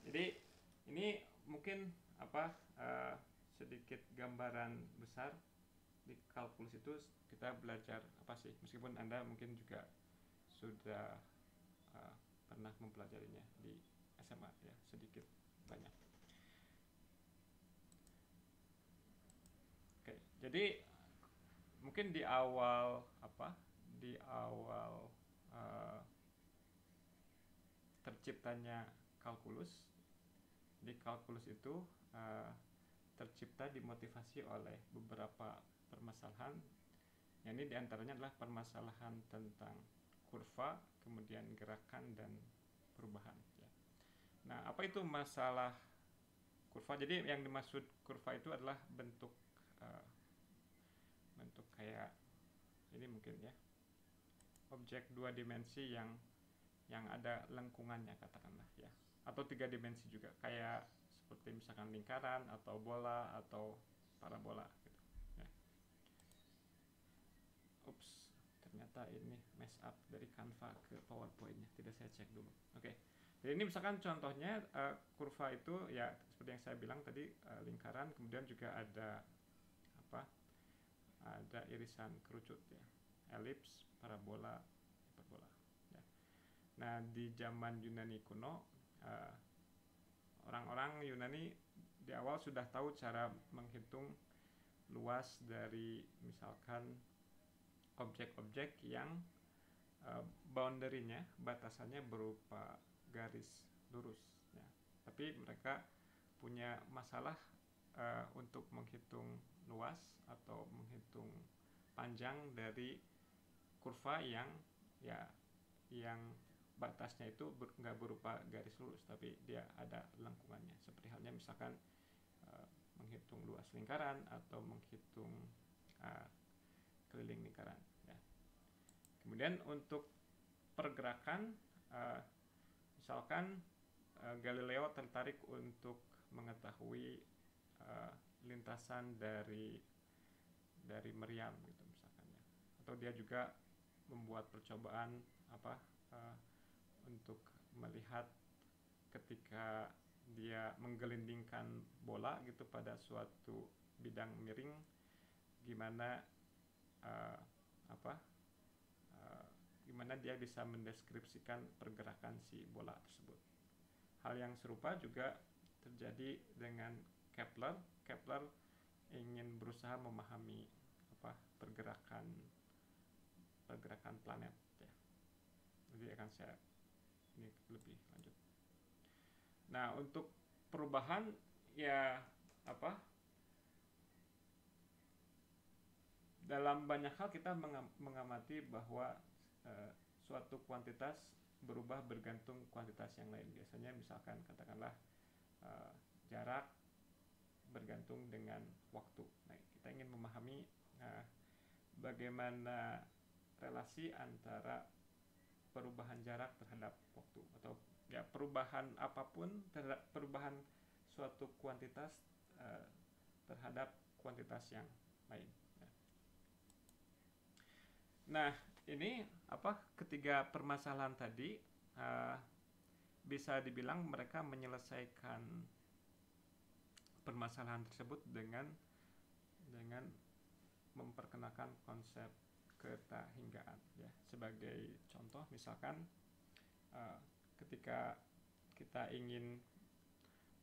Jadi ini mungkin sedikit gambaran besar di kalkulus itu kita belajar apa sih, meskipun Anda mungkin juga sudah uh, pernah mempelajarinya di SMA ya, sedikit banyak. Oke, jadi mungkin di awal uh, terciptanya kalkulus. Di kalkulus itu uh, tercipta dimotivasi oleh beberapa permasalahan. Yang ini diantaranya adalah permasalahan tentang kurva, kemudian gerakan dan perubahan. Ya. Nah, apa itu masalah kurva? Jadi yang dimaksud kurva itu adalah uh, bentuk kayak ini mungkin ya, objek dua dimensi yang ada lengkungannya katakanlah ya, atau tiga dimensi juga, kayak seperti misalkan lingkaran atau bola atau parabola gitu ya. Ups, ternyata ini mess up dari Canva ke PowerPoint-nya, tidak saya cek dulu. Oke, jadi ini misalkan contohnya kurva itu ya seperti yang saya bilang tadi, lingkaran, kemudian juga ada apa, ada irisan kerucut ya, elips, parabola, hiperbola ya. Nah, di zaman Yunani kuno, orang-orang Yunani di awal sudah tahu cara menghitung luas dari misalkan objek-objek yang boundary-nya, batasannya berupa garis lurus ya. Tapi mereka punya masalah untuk menghitung luas atau menghitung panjang dari kurva yang ya, yang batasnya itu nggak berupa garis lurus, tapi dia ada lengkungannya. Seperti halnya misalkan menghitung luas lingkaran atau menghitung uh, keliling lingkaran. Ya. Kemudian untuk pergerakan, misalkan Galileo tertarik untuk mengetahui lintasan dari meriam gitu misalkan ya. Atau dia juga membuat percobaan untuk melihat ketika dia menggelindingkan bola gitu pada suatu bidang miring, gimana uh, apa gimana dia bisa mendeskripsikan pergerakan si bola tersebut. Hal yang serupa juga terjadi dengan Kepler. Kepler ingin berusaha memahami pergerakan planet ya. Jadi akan saya ini lebih lanjut. Nah, untuk perubahan ya dalam banyak hal kita mengamati bahwa suatu kuantitas berubah bergantung kuantitas yang lain. Biasanya misalkan katakanlah jarak bergantung dengan waktu. Nah, kita ingin memahami bagaimana relasi antara perubahan jarak terhadap waktu, atau ya perubahan apapun terhadap perubahan suatu kuantitas terhadap kuantitas yang lain. Nah, ini ketiga permasalahan tadi bisa dibilang mereka menyelesaikan permasalahan tersebut dengan memperkenalkan konsep ketahinggaan ya. Sebagai contoh misalkan ketika kita ingin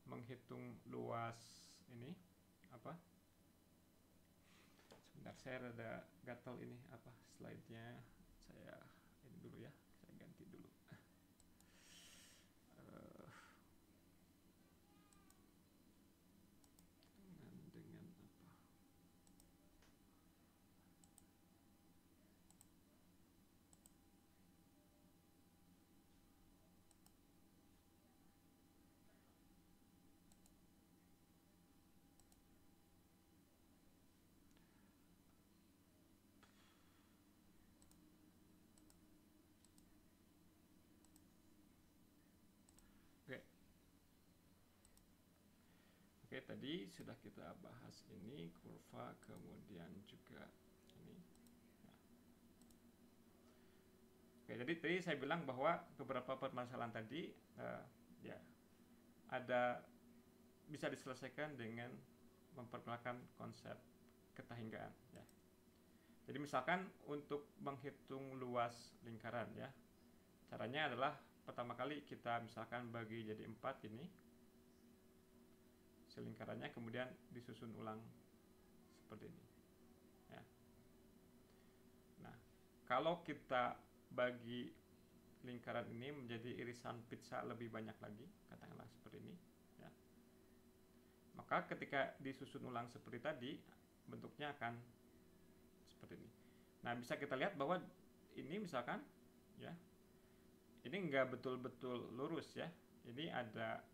menghitung luas ini sebentar, saya rada gatal ini slide-nya, saya ini dulu ya, saya ganti dulu. Dengan Oke, tadi sudah kita bahas ini kurva, kemudian juga ini. Nah. Oke, jadi tadi saya bilang bahwa beberapa permasalahan tadi ya bisa diselesaikan dengan memperkenalkan konsep ketahinggaan ya. Jadi misalkan untuk menghitung luas lingkaran ya, caranya adalah pertama kali kita misalkan bagi jadi 4 ini lingkarannya, kemudian disusun ulang seperti ini ya. Nah, kalau kita bagi lingkaran ini menjadi irisan pizza lebih banyak lagi, katakanlah seperti ini ya, maka ketika disusun ulang seperti tadi, bentuknya akan seperti ini. Nah, bisa kita lihat bahwa ini misalkan ya, ini enggak betul-betul lurus ya, ini ada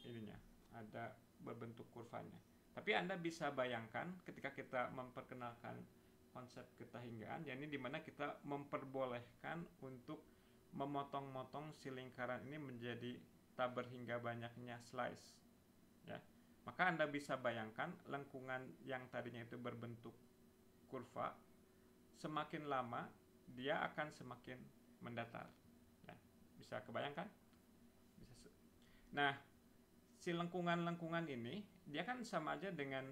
ininya, ada berbentuk kurvanya. Tapi Anda bisa bayangkan ketika kita memperkenalkan konsep ketahinggaan, yakni dimana kita memperbolehkan untuk memotong-motong si lingkaran ini menjadi tak berhingga banyaknya slice ya. Maka Anda bisa bayangkan lengkungan yang tadinya itu berbentuk kurva, semakin lama dia akan semakin mendatar ya. Bisa kebayangkan? Nah, si lengkungan-lengkungan ini dia kan sama aja dengan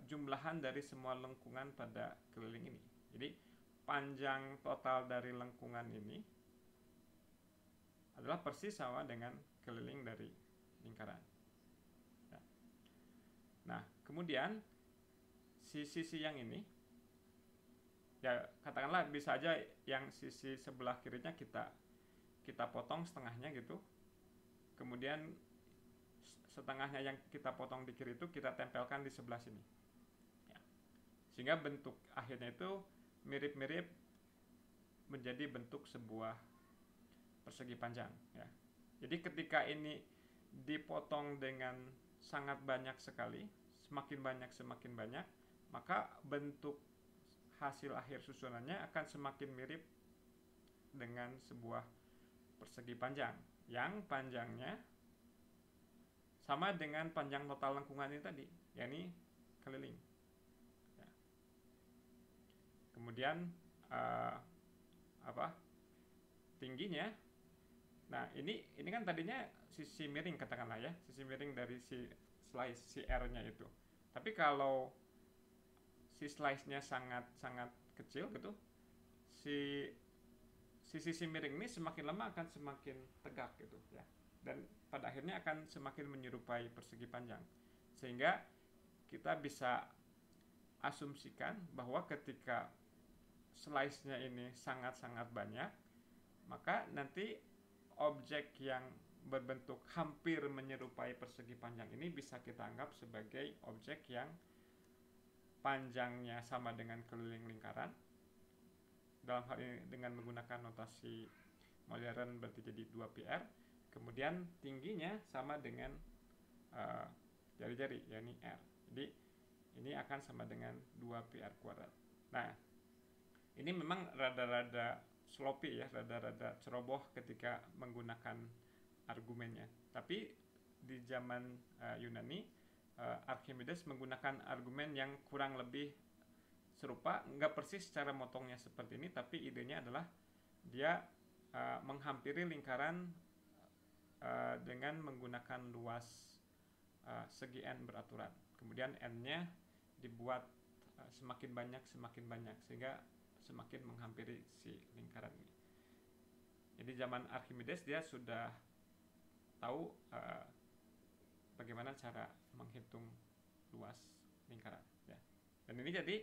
jumlahan dari semua lengkungan pada keliling ini. Jadi panjang total dari lengkungan ini adalah persis sama dengan keliling dari lingkaran ya. Nah, kemudian sisi yang ini ya, katakanlah bisa aja yang sisi sebelah kirinya kita potong setengahnya gitu, kemudian setengahnya yang kita potong di kiri itu kita tempelkan di sebelah sini ya. Sehingga bentuk akhirnya itu mirip-mirip menjadi bentuk sebuah persegi panjang ya. Jadi ketika ini dipotong dengan sangat banyak sekali, semakin banyak, maka bentuk hasil akhir susunannya akan semakin mirip dengan sebuah persegi panjang yang panjangnya sama dengan panjang total lengkungan ini tadi, yakni keliling ya. Kemudian tingginya, nah ini kan tadinya sisi miring katakanlah ya, sisi miring dari si slice, si R-nya itu. Tapi kalau si slice-nya sangat kecil gitu, si sisi miring ini semakin lama akan semakin tegak gitu ya, dan pada akhirnya akan semakin menyerupai persegi panjang, sehingga kita bisa asumsikan bahwa ketika slice-nya ini sangat banyak, maka nanti objek yang berbentuk hampir menyerupai persegi panjang ini bisa kita anggap sebagai objek yang panjangnya sama dengan keliling lingkaran. Dalam hal ini dengan menggunakan notasi modern berarti jadi 2πr. Kemudian tingginya sama dengan jari-jari, yakni R. Jadi ini akan sama dengan 2πr kuadrat. Nah, ini memang rada-rada sloppy ya, rada-rada ceroboh ketika menggunakan argumennya. Tapi di zaman Yunani, Archimedes menggunakan argumen yang kurang lebih serupa, nggak persis cara motongnya seperti ini, tapi idenya adalah dia menghampiri lingkaran dengan menggunakan luas segi n beraturan. Kemudian n-nya dibuat semakin banyak sehingga semakin menghampiri si lingkaran ini. Jadi zaman Archimedes dia sudah tahu bagaimana cara menghitung luas lingkaran ya. Dan ini jadi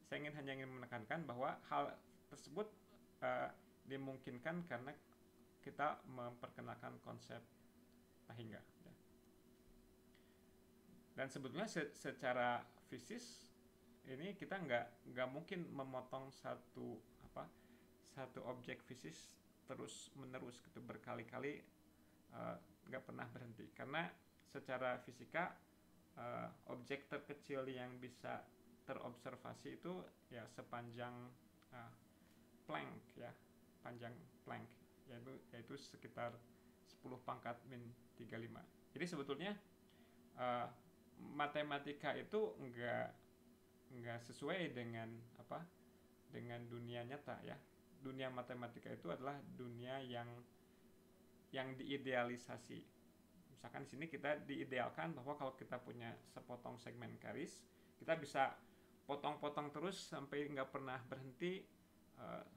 saya hanya ingin menekankan bahwa hal tersebut dimungkinkan karena kita memperkenalkan konsep tahingga ya. Dan sebetulnya secara fisis ini kita nggak mungkin memotong satu objek fisis terus menerus gitu berkali-kali, nggak pernah berhenti, karena secara fisika objek terkecil yang bisa terobservasi itu ya sepanjang Planck ya, panjang Planck, yaitu sekitar 10⁻⁵. Jadi sebetulnya matematika itu enggak sesuai dengan dunia nyata ya. Dunia matematika itu adalah dunia yang yang diidealisasi. Misalkan di sini kita diidealkan bahwa kalau kita punya sepotong segmen garis, kita bisa potong-potong terus sampai nggak pernah berhenti,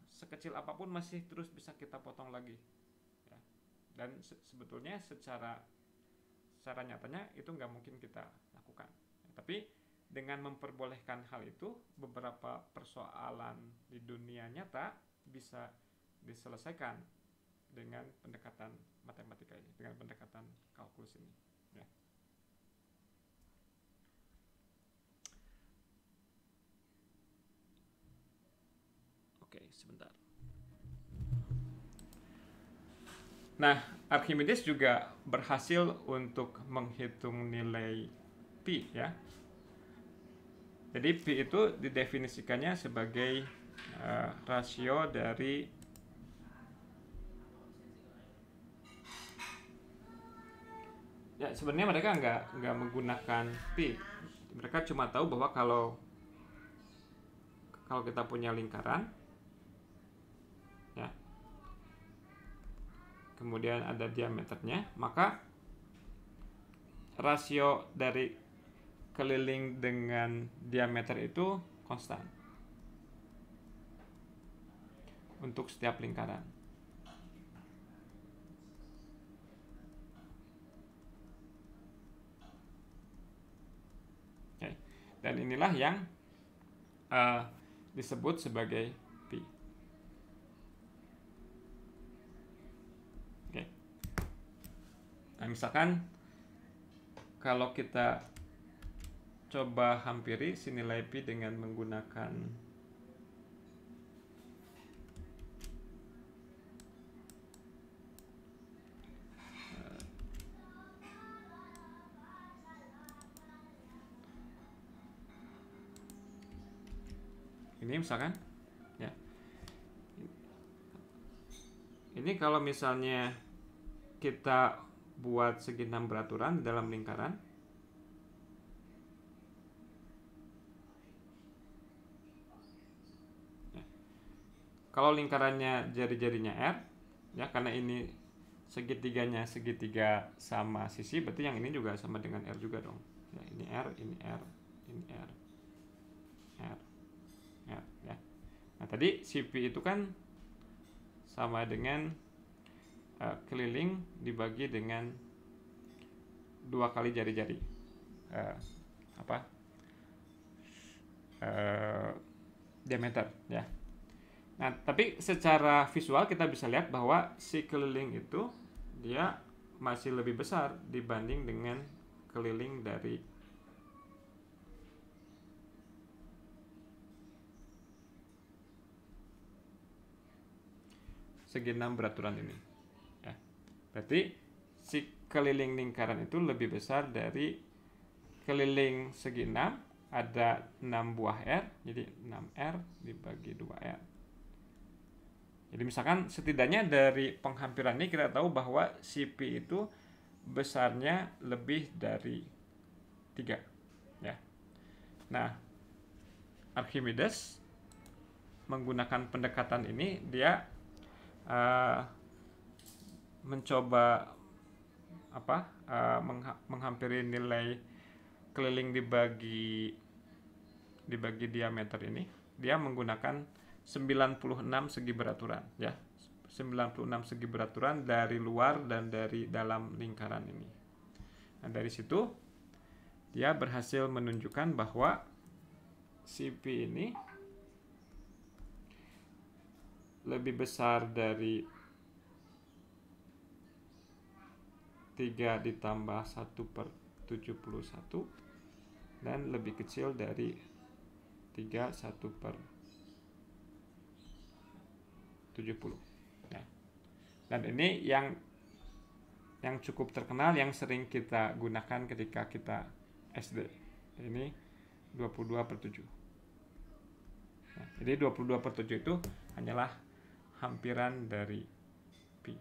sekecil apapun masih terus bisa kita potong lagi. Ya. Dan sebetulnya secara nyatanya itu nggak mungkin kita lakukan. Tapi dengan memperbolehkan hal itu, beberapa persoalan di dunia nyata bisa diselesaikan dengan pendekatan matematika ini, dengan pendekatan kalkulus ini. Ya. Oke, sebentar. Nah, Archimedes juga berhasil untuk menghitung nilai pi, ya. Jadi pi itu didefinisikannya sebagai rasio dari ya, sebenarnya mereka nggak menggunakan pi. Mereka cuma tahu bahwa kalau kita punya lingkaran, ya, kemudian ada diameternya, maka rasio dari keliling dengan diameter itu konstan untuk setiap lingkaran. Oke. Dan inilah yang disebut sebagai pi. Oke. Nah, misalkan kalau kita coba hampiri si nilai pi dengan menggunakan ini misalkan, ya. Ini kalau misalnya kita buat segi 6 beraturan dalam lingkaran, ya. Kalau lingkarannya jari-jarinya R, ya, karena ini segitiganya segitiga sama sisi, berarti yang ini juga sama dengan R juga dong. Ya, ini R, ini R, ini R, R, R, ya. Nah, tadi si pi itu kan sama dengan keliling dibagi dengan 2 kali jari-jari diameter, ya. Nah, tapi secara visual kita bisa lihat bahwa si keliling itu dia masih lebih besar dibanding dengan keliling dari segi 6 beraturan ini, ya. Berarti si keliling lingkaran itu lebih besar dari keliling segi 6, ada 6 buah R, jadi 6R dibagi 2R. Jadi misalkan setidaknya dari penghampiran ini kita tahu bahwa si pi itu besarnya lebih dari 3, ya. Nah, Archimedes menggunakan pendekatan ini, dia mencoba menghampiri nilai keliling dibagi diameter ini. Dia menggunakan 96 segi beraturan, ya. 96 segi beraturan dari luar dan dari dalam lingkaran ini. Nah, dari situ dia berhasil menunjukkan bahwa si pi ini lebih besar dari 3 ditambah 1/71 dan lebih kecil dari 3 1/70, ya. Dan ini yang cukup terkenal, yang sering kita gunakan ketika kita SD. Ini 22/7. Nah, jadi 22/7 itu hanyalah hampiran dari pi,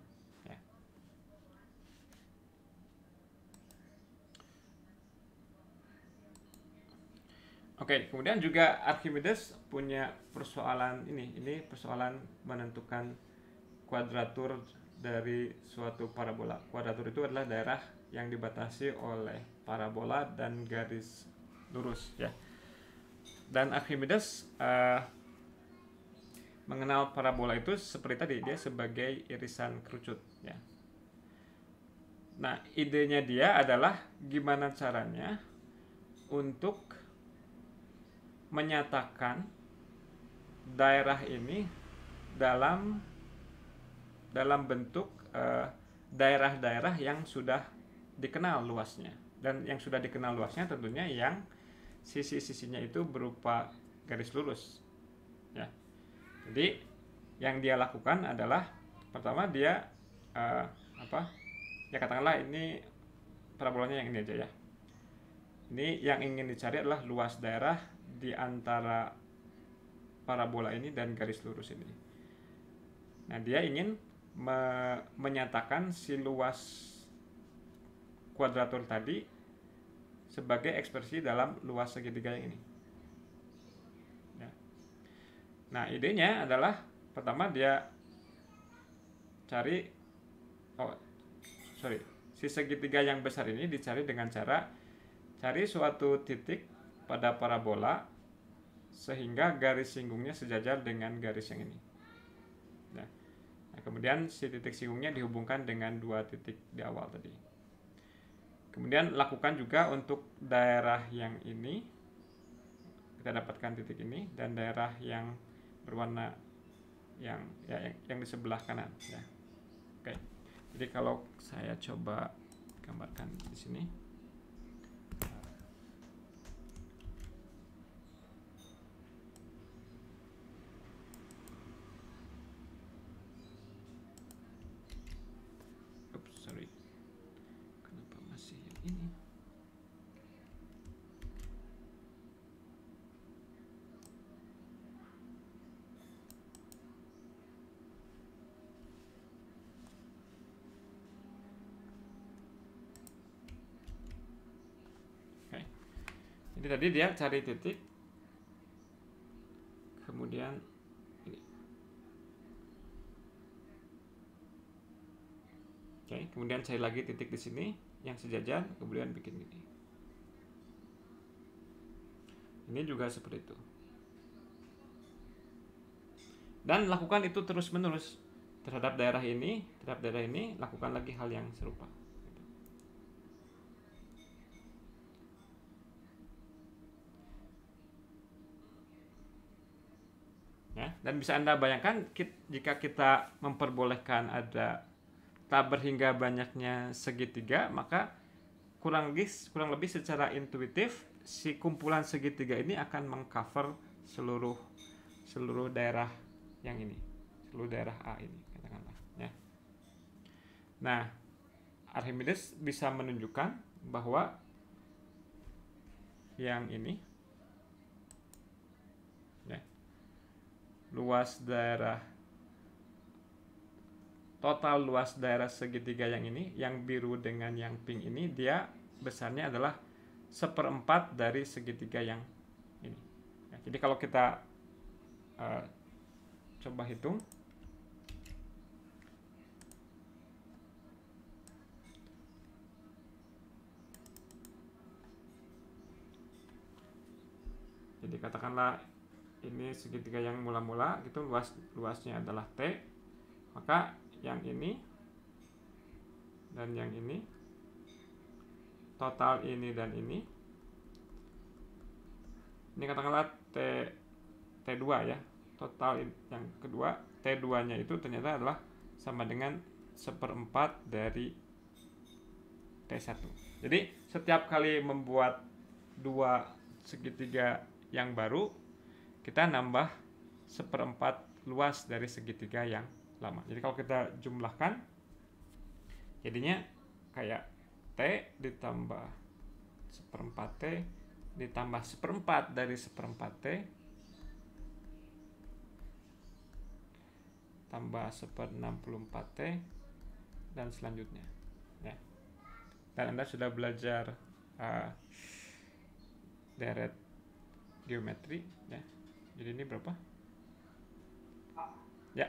ya. Oke, kemudian juga Archimedes punya persoalan ini persoalan menentukan kuadratur dari suatu parabola. Kuadratur itu adalah daerah yang dibatasi oleh parabola dan garis lurus, ya. Dan Archimedes mengenal parabola itu seperti tadi, dia sebagai irisan kerucut, ya. Nah, idenya dia adalah gimana caranya untuk menyatakan daerah ini dalam bentuk daerah-daerah yang sudah dikenal luasnya. Dan yang sudah dikenal luasnya tentunya yang sisi-sisinya itu berupa garis lurus, ya. Jadi yang dia lakukan adalah pertama dia ya katakanlah ini parabolanya yang ini aja, ya. Ini yang ingin dicari adalah luas daerah di antara parabola ini dan garis lurus ini. Nah, dia ingin menyatakan si luas kuadratur tadi sebagai ekspresi dalam luas segitiga yang ini, ya. Nah, idenya adalah pertama dia cari si segitiga yang besar ini dicari dengan cara cari suatu titik pada parabola sehingga garis singgungnya sejajar dengan garis yang ini. Nah, kemudian si titik singgungnya dihubungkan dengan dua titik di awal tadi. Kemudian lakukan juga untuk daerah yang ini, kita dapatkan titik ini, dan daerah yang berwarna yang di sebelah kanan, ya. Oke. Jadi kalau saya coba gambarkan di sini. Kenapa masih yang ini? Jadi tadi dia cari titik, kemudian ini. Oke, kemudian cari lagi titik di sini yang sejajar, kemudian bikin ini. Ini juga seperti itu. Dan lakukan itu terus-menerus terhadap daerah ini, lakukan lagi hal yang serupa. Ya, dan bisa Anda bayangkan jika kita memperbolehkan ada tabel hingga banyaknya segitiga, maka kurang lebih secara intuitif si kumpulan segitiga ini akan mengcover seluruh daerah yang ini, seluruh daerah A ini, katakanlah, ya. Nah, Archimedes bisa menunjukkan bahwa yang ini, ya, total luas daerah segitiga yang ini, yang biru dengan yang pink ini, dia besarnya adalah 1/4 dari segitiga yang ini, ya. Jadi kalau kita coba hitung, jadi katakanlah ini segitiga yang mula-mula gitu, luasnya adalah T, maka yang ini dan yang ini, total ini dan ini katakanlah T2, ya. Total yang kedua, T2 nya itu ternyata adalah sama dengan 1/4 dari T1. Jadi setiap kali membuat dua segitiga yang baru, kita nambah 1/4 luas dari segitiga yang lama. Jadi kalau kita jumlahkan, jadinya kayak T ditambah 1/4 T ditambah 1/4 dari 1/4 T tambah 1/64 T dan selanjutnya, ya. Dan Anda sudah belajar deret geometri, ya. Jadi ini berapa? Pak, ya.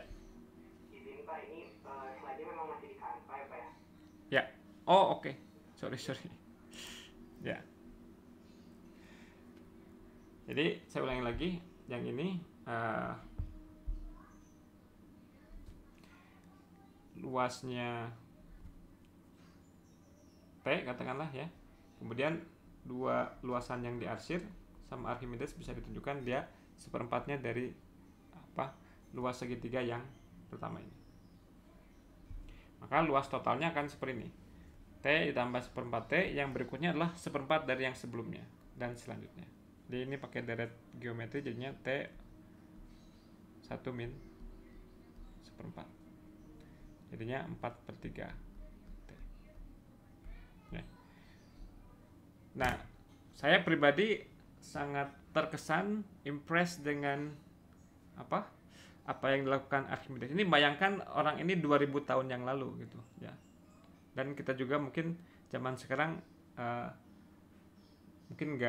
izin Pak, ini slide-nya memang masih di Canva ya Pak ya? Ya. Oh, oke. Sorry. Ya. Jadi saya ulangi lagi, yang ini luasnya T katakanlah ya. Kemudian dua luasan yang diarsir sama Archimedes bisa ditunjukkan dia seperempatnya dari luas segitiga yang pertama ini. Maka luas totalnya akan seperti ini. T ditambah seperempat T, yang berikutnya adalah seperempat dari yang sebelumnya dan selanjutnya. Jadi ini pakai deret geometri, jadinya T 1 min seperempat, jadinya 4/3 T. Nah, saya pribadi sangat terkesan, impress dengan apa yang dilakukan Archimedes ini. Bayangkan orang ini 2000 tahun yang lalu gitu ya. Dan kita juga mungkin zaman sekarang mungkin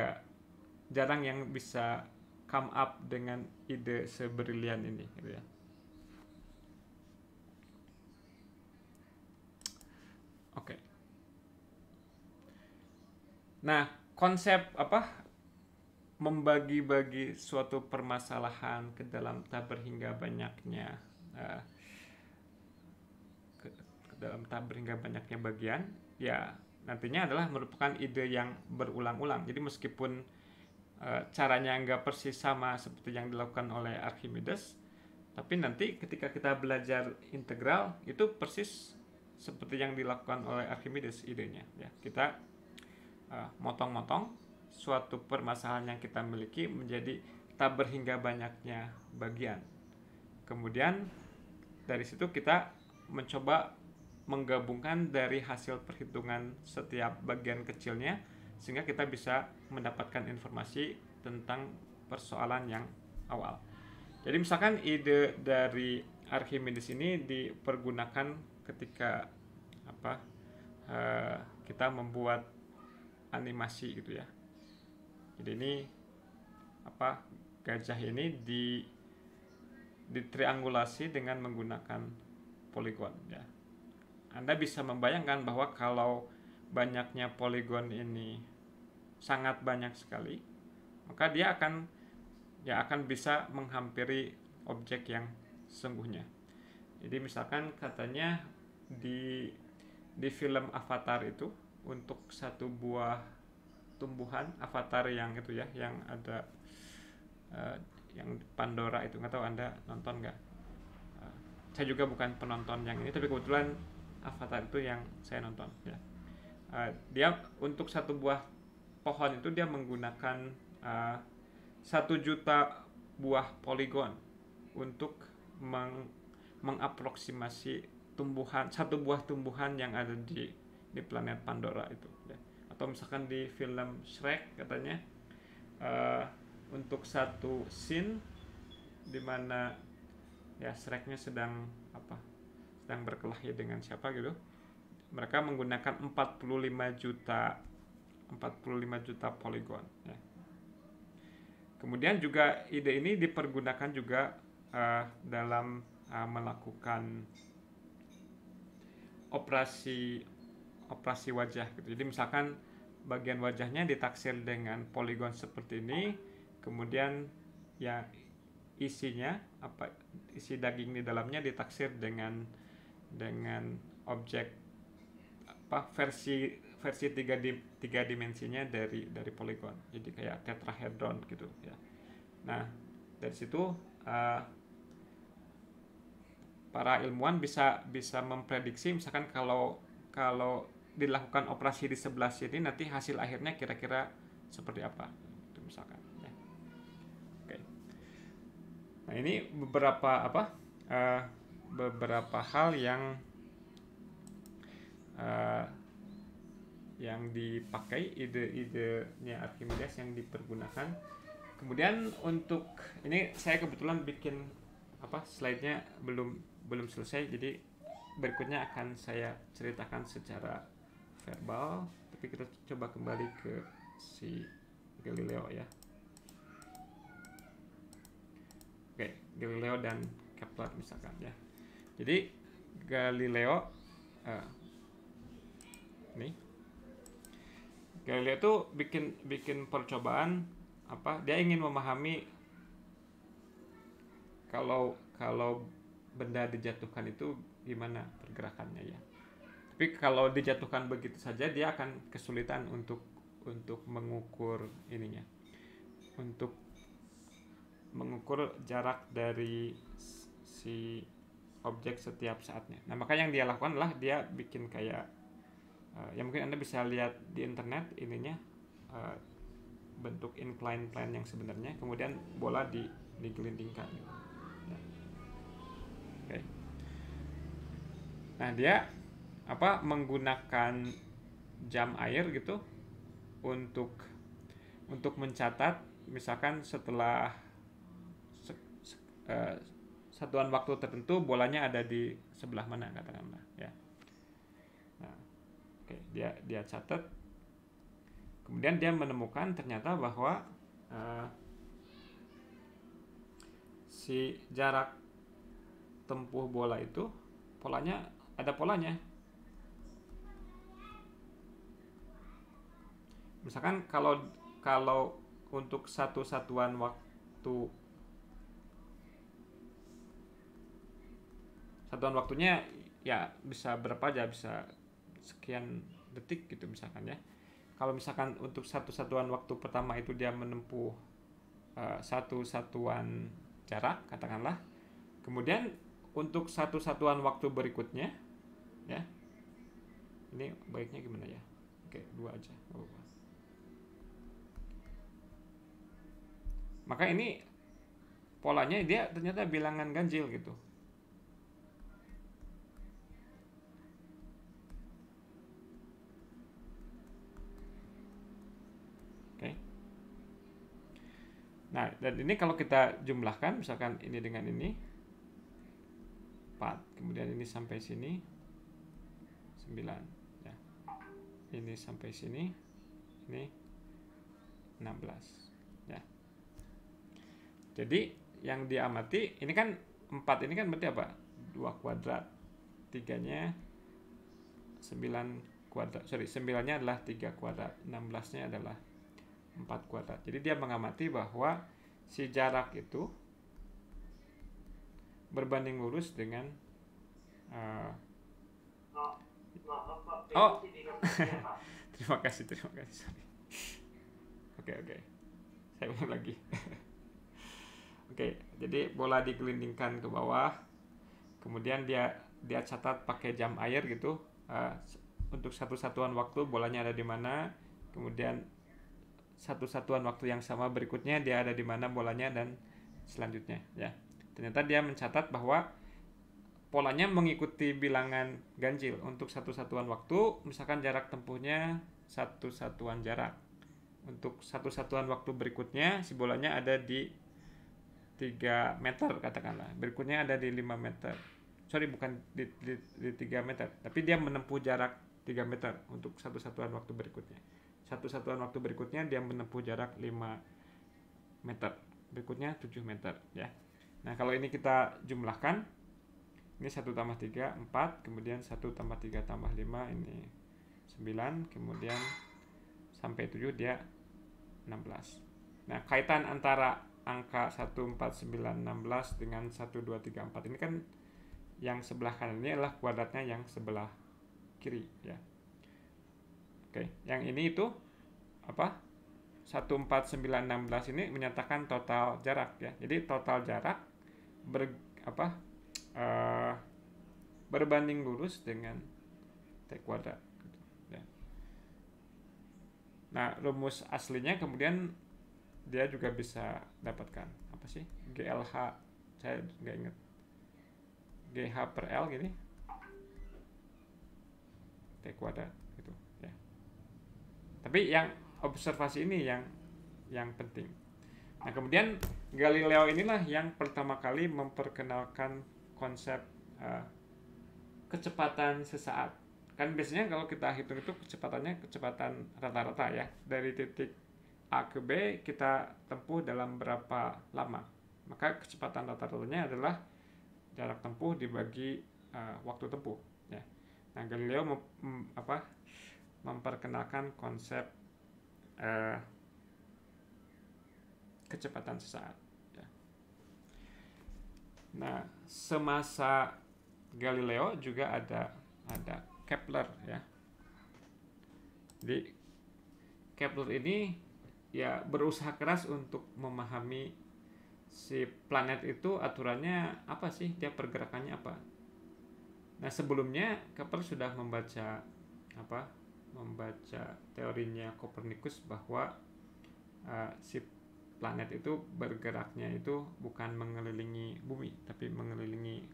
jarang yang bisa come up dengan ide sebrilian ini gitu ya. Oke. Nah, konsep membagi-bagi suatu permasalahan ke dalam tak berhingga banyaknya bagian, ya nantinya adalah merupakan ide yang berulang-ulang. Jadi meskipun caranya nggak persis sama seperti yang dilakukan oleh Archimedes, tapi nanti ketika kita belajar integral itu persis seperti yang dilakukan oleh Archimedes idenya ya. Kita motong-motong suatu permasalahan yang kita miliki menjadi tak berhingga banyaknya bagian. Kemudian dari situ kita mencoba menggabungkan dari hasil perhitungan setiap bagian kecilnya, sehingga kita bisa mendapatkan informasi tentang persoalan yang awal. Jadi misalkan ide dari Archimedes ini dipergunakan ketika kita membuat animasi gitu ya. Jadi ini gajah ini ditriangulasi dengan menggunakan poligon ya. Anda bisa membayangkan bahwa kalau banyaknya poligon ini sangat banyak sekali, maka dia akan bisa menghampiri objek yang sesungguhnya. Jadi misalkan katanya di film Avatar itu, untuk satu buah tumbuhan avatar yang itu ya, yang ada yang Pandora itu, nggak tahu Anda nonton nggak? Saya juga bukan penonton yang ini, tapi kebetulan Avatar itu yang saya nonton ya. Dia untuk satu buah pohon itu dia menggunakan 1 juta buah poligon untuk mengaproksimasi satu buah tumbuhan yang ada di planet Pandora itu ya. Atau misalkan di film Shrek katanya untuk satu scene di mana ya Shreknya sedang berkelahi dengan siapa gitu, mereka menggunakan 45 juta poligon ya. Kemudian juga ide ini dipergunakan juga dalam melakukan operasi wajah gitu. Jadi misalkan bagian wajahnya ditaksir dengan poligon seperti ini, kemudian ya isinya isi daging di dalamnya ditaksir dengan objek versi tiga dimensinya dari poligon. Jadi kayak tetrahedron gitu ya. Nah, dari situ para ilmuwan bisa memprediksi misalkan kalau dilakukan operasi di sebelah sini nanti hasil akhirnya kira-kira seperti apa itu misalkan ya. Oke. Nah, ini beberapa hal yang dipakai, ide-idenya Archimedes yang dipergunakan. Kemudian untuk ini saya kebetulan bikin slide-nya belum selesai, jadi berikutnya akan saya ceritakan secara verbal, tapi kita coba kembali ke si Galileo ya. Oke, Galileo dan Kepler misalkan ya. Jadi Galileo nih Galileo tuh bikin percobaan dia ingin memahami kalau benda dijatuhkan itu gimana pergerakannya ya. Tapi kalau dijatuhkan begitu saja dia akan kesulitan untuk mengukur ininya, untuk mengukur jarak dari si objek setiap saatnya. Nah maka yang dia lakukan adalah dia bikin kayak ya mungkin Anda bisa lihat di internet ininya, bentuk incline plane yang sebenarnya, kemudian bola digelindingkan. Okay. Nah dia menggunakan jam air gitu untuk mencatat misalkan setelah satuan waktu tertentu bolanya ada di sebelah mana katakanlah ya. Nah, dia catat, kemudian dia menemukan ternyata bahwa si jarak tempuh bola itu ada polanya. Misalkan kalau untuk satu satuan waktunya ya bisa berapa aja, bisa sekian detik gitu misalkan ya. Kalau misalkan untuk satu satuan waktu pertama itu dia menempuh satu satuan jarak katakanlah, kemudian untuk satu satuan waktu berikutnya ya, ini baiknya gimana ya, oke 2 aja. Maka ini polanya dia ternyata bilangan ganjil gitu. Oke. Nah, dan ini kalau kita jumlahkan misalkan ini dengan ini 4, kemudian ini sampai sini 9 ya. Ini sampai sini ini 16 ya. Jadi yang diamati ini kan 4 ini kan berarti apa? 2 kuadrat. 3-nya 9 kuadrat. 9-nya adalah 3 kuadrat. 16-nya adalah 4 kuadrat. Jadi dia mengamati bahwa si jarak itu berbanding lurus dengan terima kasih. Sorry. Oke. Saya ulang lagi. Oke, jadi bola digelindingkan ke bawah, kemudian dia catat pakai jam air gitu, untuk satu satuan waktu bolanya ada di mana, kemudian satu satuan waktu yang sama berikutnya dia ada di mana bolanya, dan selanjutnya ya. Ternyata dia mencatat bahwa polanya mengikuti bilangan ganjil. Untuk satu satuan waktu misalkan jarak tempuhnya satu satuan jarak, untuk satu satuan waktu berikutnya si bolanya ada di 3 meter katakanlah, berikutnya ada di 5 meter, bukan di 3 meter, tapi dia menempuh jarak 3 meter untuk satu satuan waktu berikutnya. Satu satuan waktu berikutnya dia menempuh jarak 5 meter, berikutnya 7 meter ya. Nah kalau ini kita jumlahkan, ini 1 tambah 3 4, kemudian 1 tambah 3 tambah 5 ini 9, kemudian sampai 7 dia 16. Nah kaitan antara angka 14916 dengan 12344 ini kan yang sebelah kanan ini adalah kuadratnya yang sebelah kiri ya. Oke, yang ini itu 14916 ini menyatakan total jarak ya. Jadi total jarak berbanding lurus dengan T kuadrat gitu, ya. Nah rumus aslinya kemudian dia juga bisa dapatkan apa sih, GLH, saya nggak ingat, GH per L gini T kuadrat gitu ya. Tapi yang observasi ini yang penting. Nah kemudian Galileo inilah yang pertama kali memperkenalkan konsep kecepatan sesaat. Kan biasanya kalau kita hitung itu kecepatan rata-rata ya, dari titik A ke B kita tempuh dalam berapa lama. Maka kecepatan rata-ratanya adalah jarak tempuh dibagi waktu tempuh ya. Nah, Galileo memperkenalkan konsep kecepatan sesaat ya. Nah, semasa Galileo juga ada Kepler ya. Jadi Kepler ini ya berusaha keras untuk memahami si planet itu aturannya apa sih, dia pergerakannya apa. Nah, sebelumnya Kepler sudah membaca teorinya Kopernikus bahwa si planet itu bergeraknya itu bukan mengelilingi bumi tapi mengelilingi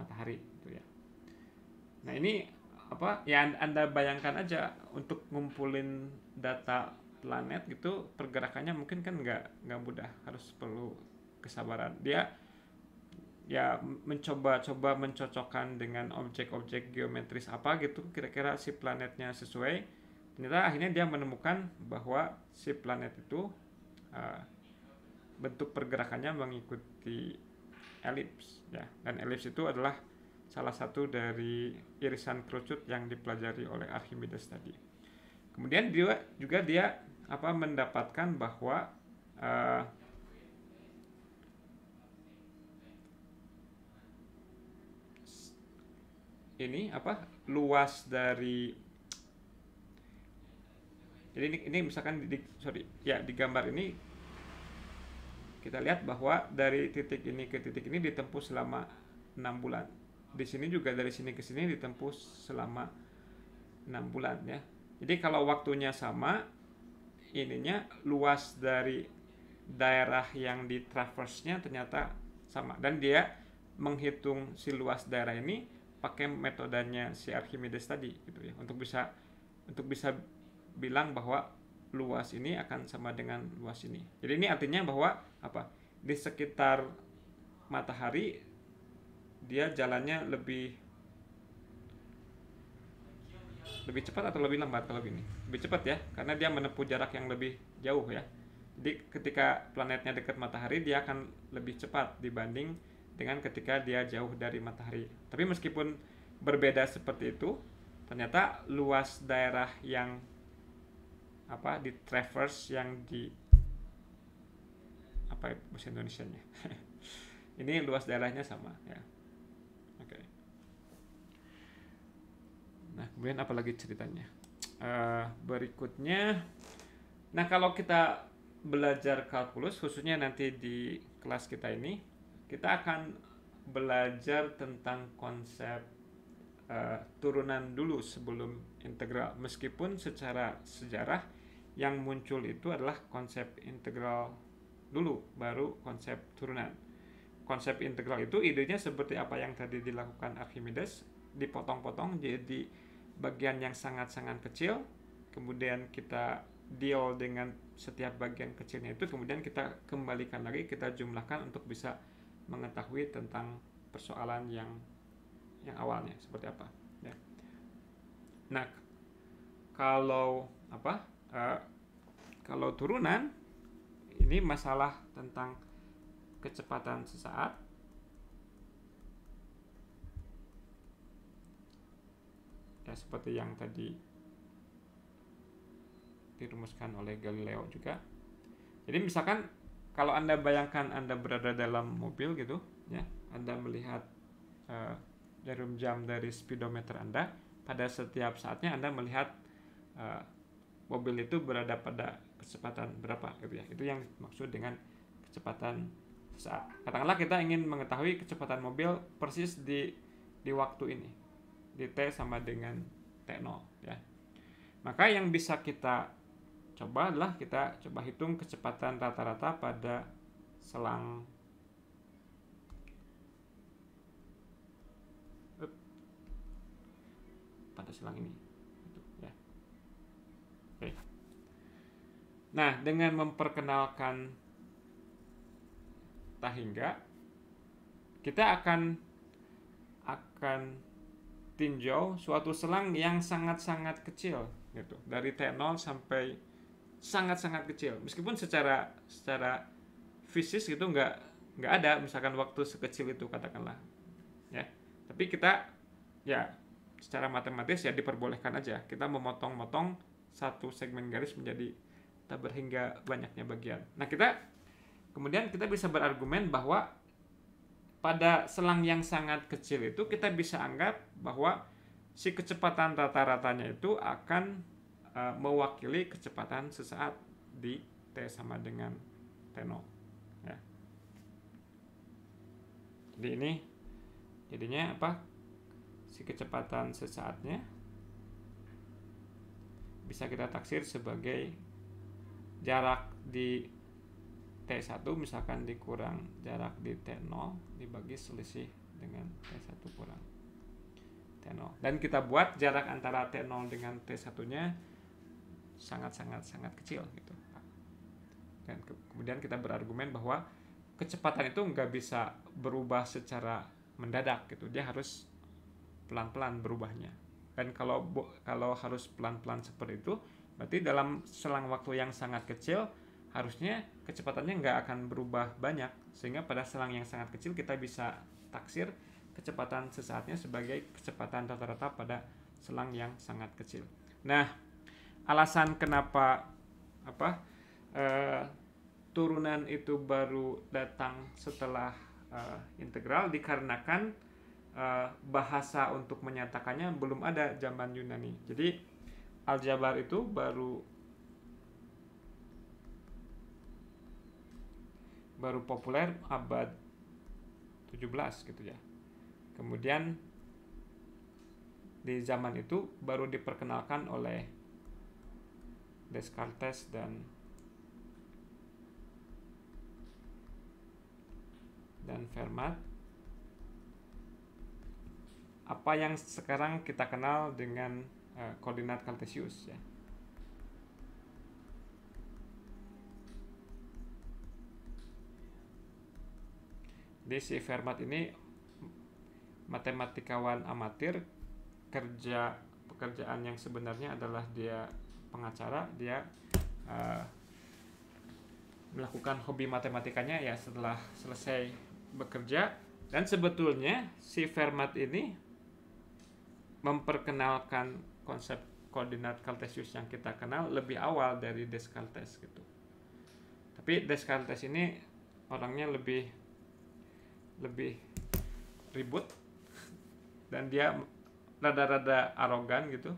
matahari gitu ya. Nah, ini ya Anda bayangkan aja, untuk ngumpulin data planet gitu pergerakannya mungkin kan nggak mudah, harus perlu kesabaran. Dia ya mencoba mencocokkan dengan objek-objek geometris apa gitu kira-kira si planetnya sesuai. Ternyata akhirnya dia menemukan bahwa si planet itu bentuk pergerakannya mengikuti elips ya, dan elips itu adalah salah satu dari irisan kerucut yang dipelajari oleh Archimedes tadi. Kemudian dia mendapatkan bahwa luas dari, jadi ini misalkan di gambar ini kita lihat bahwa dari titik ini ke titik ini ditempuh selama 6 bulan. Di sini juga dari sini ke sini ditempuh selama 6 bulan ya. Jadi kalau waktunya sama, ininya luas dari daerah yang di traverse-nya ternyata sama, dan dia menghitung si luas daerah ini pakai metodenya si Archimedes tadi gitu ya, untuk bisa bilang bahwa luas ini akan sama dengan luas ini. Jadi ini artinya bahwa di sekitar matahari dia jalannya lebih cepat atau lebih lambat. Kalau gini lebih cepat ya, karena dia menempuh jarak yang lebih jauh ya. Jadi ketika planetnya dekat matahari dia akan lebih cepat dibanding dengan ketika dia jauh dari matahari. Tapi meskipun berbeda seperti itu, ternyata luas daerah yang di traverse, yang di bahasa Indonesianya ini luas daerahnya sama ya. Oke. Nah, kemudian apa lagi ceritanya berikutnya. Nah, kalau kita belajar kalkulus, khususnya nanti di kelas kita ini, kita akan belajar tentang konsep turunan dulu sebelum integral. Meskipun secara sejarah yang muncul itu adalah konsep integral dulu, baru konsep turunan. Konsep integral itu idenya seperti apa yang tadi dilakukan Archimedes, dipotong-potong jadi bagian yang sangat-sangat kecil, kemudian kita deal dengan setiap bagian kecilnya itu, kemudian kita kembalikan lagi, kita jumlahkan untuk bisa mengetahui tentang persoalan yang awalnya seperti apa ya. Nah, kalau kalau turunan ini masalah tentang kecepatan sesaat ya, seperti yang tadi dirumuskan oleh Galileo juga. Jadi misalkan kalau Anda bayangkan Anda berada dalam mobil gitu ya, Anda melihat jarum jam dari speedometer Anda, pada setiap saatnya Anda melihat mobil itu berada pada kecepatan berapa gitu ya. Itu yang maksud dengan kecepatan sesaat. Katakanlah kita ingin mengetahui kecepatan mobil persis di waktu ini, di T sama dengan T0 ya. Maka yang bisa kita coba adalah kita coba hitung kecepatan rata-rata pada selang ini gitu, ya. Oke. Nah, dengan memperkenalkan tahingga, kita akan tinjau suatu selang yang sangat-sangat kecil gitu, dari T0 sampai sangat-sangat kecil. Meskipun secara fisik gitu nggak ada misalkan waktu sekecil itu katakanlah ya, tapi Tapi kita ya secara matematis ya diperbolehkan aja kita memotong-motong satu segmen garis menjadi tak berhingga banyaknya bagian. Nah, kemudian kita bisa berargumen bahwa pada selang yang sangat kecil itu kita bisa anggap bahwa si kecepatan rata-ratanya itu akan mewakili kecepatan sesaat di T sama dengan T0 ya. Jadi ini jadinya apa? Si kecepatan sesaatnya bisa kita taksir sebagai jarak di T1 misalkan dikurang jarak di T0 dibagi selisih dengan T1 kurang T0. Dan kita buat jarak antara T0 dengan T1-nya sangat kecil gitu. Dan kemudian kita berargumen bahwa kecepatan itu nggak bisa berubah secara mendadak gitu. Dia harus pelan-pelan berubahnya. Dan kalau harus pelan-pelan seperti itu, berarti dalam selang waktu yang sangat kecil harusnya kecepatannya nggak akan berubah banyak, sehingga pada selang yang sangat kecil kita bisa taksir kecepatan sesaatnya sebagai kecepatan rata-rata pada selang yang sangat kecil. Nah, alasan kenapa turunan itu baru datang setelah integral dikarenakan bahasa untuk menyatakannya belum ada zaman Yunani. Jadi aljabar itu baru populer abad 17 gitu ya. Kemudian di zaman itu baru diperkenalkan oleh Descartes dan Fermat apa yang sekarang kita kenal dengan koordinat Cartesius ya. Jadi si Fermat ini matematikawan amatir, pekerjaan yang sebenarnya adalah dia pengacara. Dia melakukan hobi matematikanya ya setelah selesai bekerja, dan sebetulnya si Fermat ini memperkenalkan konsep koordinat Cartesius yang kita kenal lebih awal dari Descartes gitu. Tapi Descartes ini orangnya lebih ribut dan dia rada-rada arogan gitu.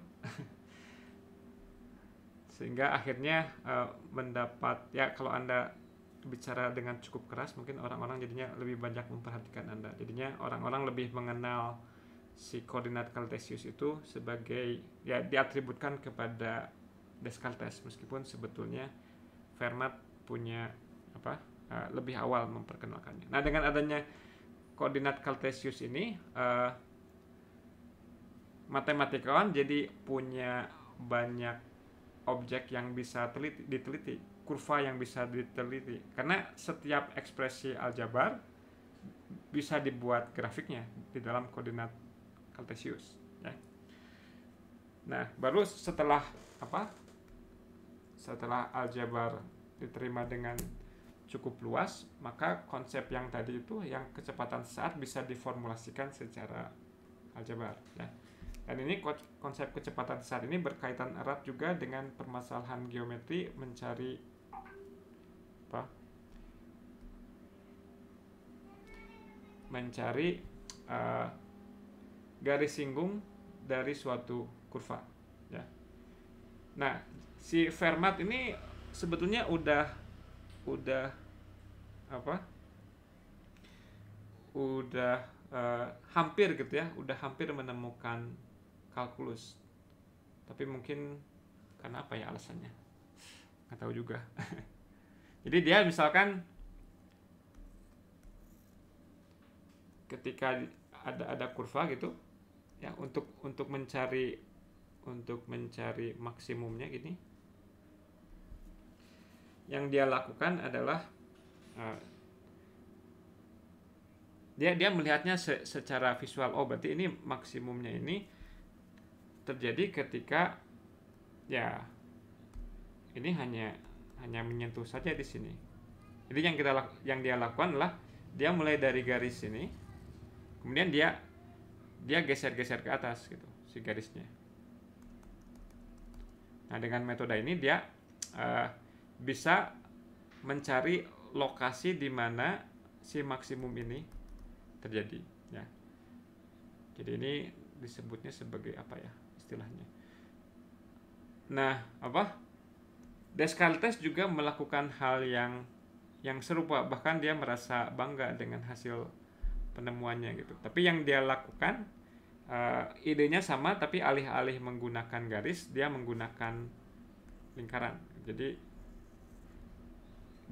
Sehingga akhirnya mendapat ya, kalau Anda bicara dengan cukup keras mungkin orang-orang jadinya lebih banyak memperhatikan Anda. Jadinya orang-orang lebih mengenal si koordinat Cartesius itu sebagai ya diatributkan kepada Descartes, meskipun sebetulnya Fermat punya lebih awal memperkenalkannya. Nah, dengan adanya koordinat Cartesius ini matematikawan jadi punya banyak objek yang bisa diteliti, kurva yang bisa diteliti, karena setiap ekspresi aljabar bisa dibuat grafiknya di dalam koordinat Cartesius ya. Nah, baru setelah aljabar diterima dengan cukup luas, maka konsep yang tadi itu, yang kecepatan sesaat, bisa diformulasikan secara aljabar ya. Dan ini konsep kecepatan sesaat ini berkaitan erat juga dengan permasalahan geometri mencari garis singgung dari suatu kurva ya. Nah, si Fermat ini sebetulnya udah hampir gitu ya, udah hampir menemukan kalkulus. Tapi mungkin karena apa ya alasannya, nggak tahu juga. Jadi dia misalkan ketika ada kurva gitu ya, untuk mencari maksimumnya gini, yang dia lakukan adalah dia melihatnya secara visual. Oh, berarti ini maksimumnya ini terjadi ketika ya ini hanya menyentuh saja di sini. Jadi yang dia lakukan adalah dia mulai dari garis ini, kemudian dia dia geser-geser ke atas gitu si garisnya. Nah, dengan metode ini dia bisa mencari lokasi di mana si maksimum ini terjadi ya. Jadi ini disebutnya sebagai apa ya istilahnya. Nah, Descartes juga melakukan hal yang serupa, bahkan dia merasa bangga dengan hasil penemuannya gitu. Tapi yang dia lakukan idenya sama, tapi alih-alih menggunakan garis, dia menggunakan lingkaran. Jadi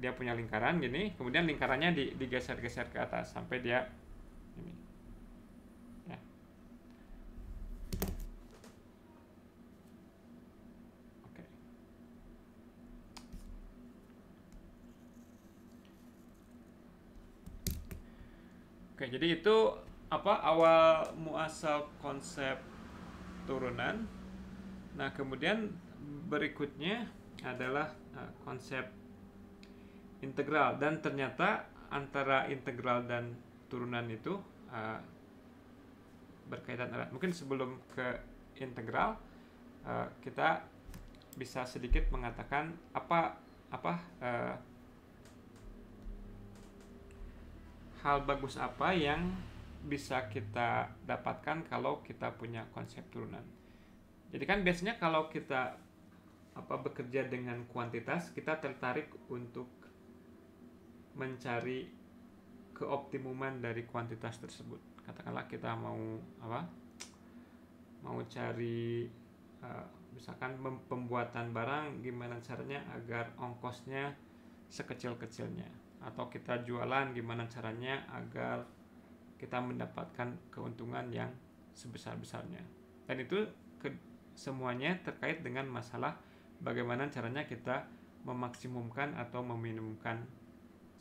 dia punya lingkaran gini, kemudian lingkarannya digeser-geser ke atas sampai dia ini. Ya. Oke. Oke, jadi itu awal muasal konsep turunan. Nah, kemudian berikutnya adalah konsep integral, dan ternyata antara integral dan turunan itu berkaitan erat. Mungkin sebelum ke integral kita bisa sedikit mengatakan hal bagus apa yang bisa kita dapatkan kalau kita punya konsep turunan. Jadi kan biasanya kalau kita bekerja dengan kuantitas, kita tertarik untuk mencari keoptimuman dari kuantitas tersebut. Katakanlah kita mau cari misalkan pembuatan barang, gimana caranya agar ongkosnya sekecil-kecilnya, atau kita jualan gimana caranya agar kita mendapatkan keuntungan yang sebesar-besarnya. Dan itu semuanya terkait dengan masalah bagaimana caranya kita memaksimumkan atau meminimumkan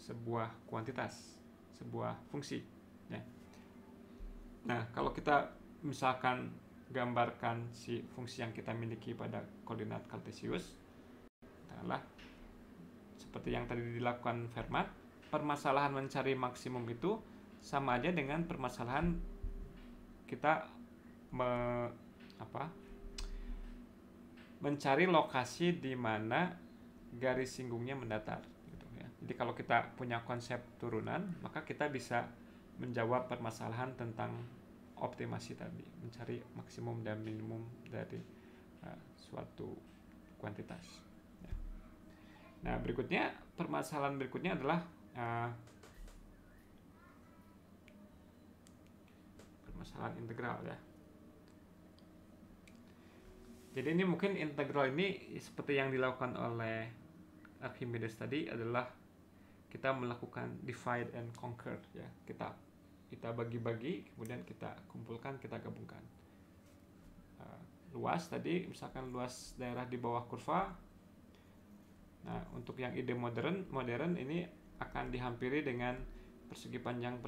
sebuah kuantitas, sebuah fungsi ya. Nah, kalau kita misalkan gambarkan si fungsi yang kita miliki pada koordinat kartesius, katakanlah seperti yang tadi dilakukan Fermat, permasalahan mencari maksimum itu sama aja dengan permasalahan kita mencari lokasi di mana garis singgungnya mendatar gitu ya. Jadi kalau kita punya konsep turunan, maka kita bisa menjawab permasalahan tentang optimasi tadi, mencari maksimum dan minimum dari suatu kuantitas ya. Nah, permasalahan berikutnya adalah permasalahan integral ya. Jadi ini mungkin integral ini seperti yang dilakukan oleh Archimedes tadi adalah kita melakukan divide and conquer ya. Kita bagi-bagi, kemudian kita kumpulkan, kita gabungkan. Luas tadi, misalkan luas daerah di bawah kurva. Nah, untuk yang ide modern ini akan dihampiri dengan persegi panjang.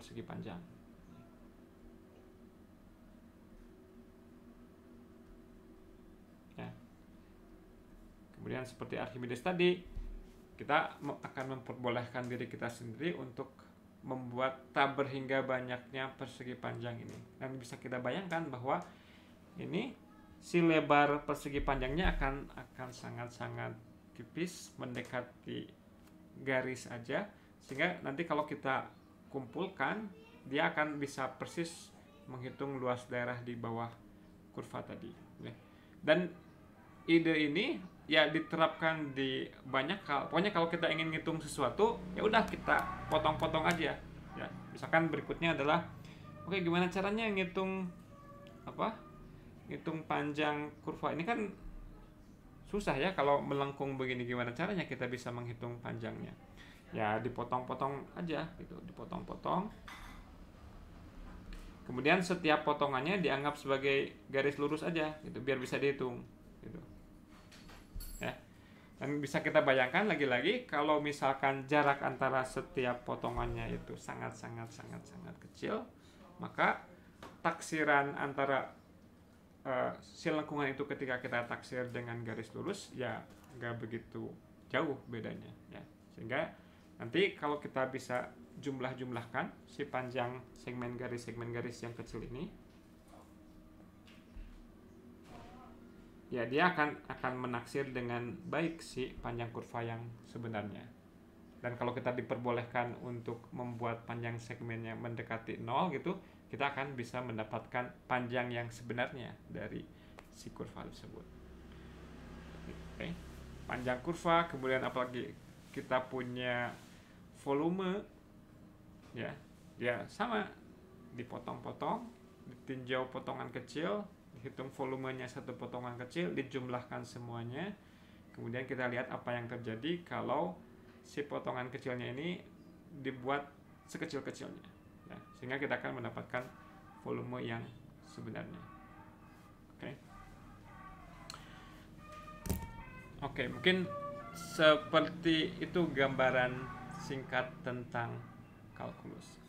Ya. Kemudian seperti Archimedes tadi, kita akan memperbolehkan diri kita sendiri untuk membuat tabur hingga banyaknya persegi panjang ini. Dan bisa kita bayangkan bahwa ini si lebar persegi panjangnya akan sangat-sangat tipis, mendekati garis aja, sehingga nanti kalau kita kumpulkan dia akan bisa persis menghitung luas daerah di bawah kurva tadi ya. Dan ide ini ya diterapkan di banyak hal. Pokoknya kalau kita ingin ngitung sesuatu, ya udah kita potong-potong aja ya. Misalkan berikutnya adalah oke, gimana caranya ngitung panjang kurva ini, kan susah ya kalau melengkung begini. Gimana caranya kita bisa menghitung panjangnya? Ya dipotong-potong aja gitu, dipotong-potong. Kemudian setiap potongannya dianggap sebagai garis lurus aja gitu, biar bisa dihitung gitu. Ya. Dan bisa kita bayangkan lagi-lagi kalau misalkan jarak antara setiap potongannya itu sangat kecil, maka taksiran antara si lengkungan itu ketika kita taksir dengan garis lurus ya nggak begitu jauh bedanya ya. Sehingga nanti kalau kita bisa jumlah-jumlahkan si panjang segmen garis yang kecil ini, ya dia akan menaksir dengan baik si panjang kurva yang sebenarnya. Dan kalau kita diperbolehkan untuk membuat panjang segmennya mendekati 0 gitu, kita akan bisa mendapatkan panjang yang sebenarnya dari si kurva tersebut. Oke. Panjang kurva, kemudian apalagi kita punya volume, ya dia sama, dipotong-potong, ditinjau potongan kecil, dihitung volumenya satu potongan kecil, dijumlahkan semuanya, kemudian kita lihat apa yang terjadi kalau si potongan kecilnya ini dibuat sekecil-kecilnya, ya, sehingga kita akan mendapatkan volume yang sebenarnya. Oke, mungkin seperti itu gambaran singkat tentang kalkulus.